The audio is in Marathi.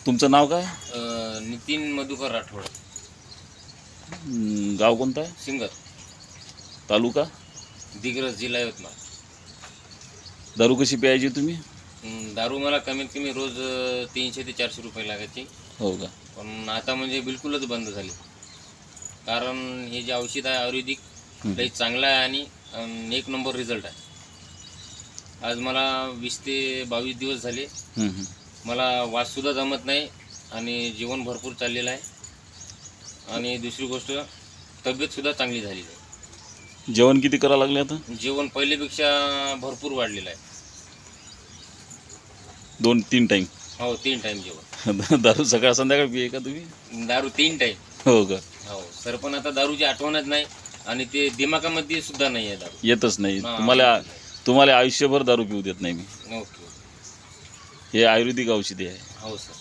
तुमचं नाव काय? नितीन मधुकर राठोड, गाव कोणतं आहे? सिंगर, तालुका? दिग्रस, जिल्हा यवतमाळ. दारू कशी प्यायची तुम्ही? दारू मला कमीत कमी रोज 300 ते 400 रुपये लागायचे. हो का? पण आता म्हणजे बिलकुलच बंद झाली. कारण हे जे औषध आहे आयुर्वेदिक लई चांगलं आहे आणि एक नंबर रिझल्ट आहे. आज मला 20 ते 22 दिवस झाले. मला वाससुद्धा जमत नाही आणि जेवण भरपूर चाललेलं आहे. आणि दुसरी गोष्ट, तब्येतसुद्धा चांगली झालेली आहे. जेवण किती करावं लागले आता? जेवण पहिलेपेक्षा भरपूर वाढलेलं आहे. 2-3 टाईम? हो, 3 टाईम जेवण. दारू सकाळ संध्याकाळ पिये का तुम्ही? दारू 3 टाईम. हो का? हो सर, पण आता दारूची आठवणच नाही आणि ते दिमागामध्ये सुद्धा नाही आहे दारू. येतच नाही हां. तुम्हाला आयुष्यभर दारू पिऊ देत नाही मी. ओके. हे आयुर्वेदिक औषधी आहे. हो सर.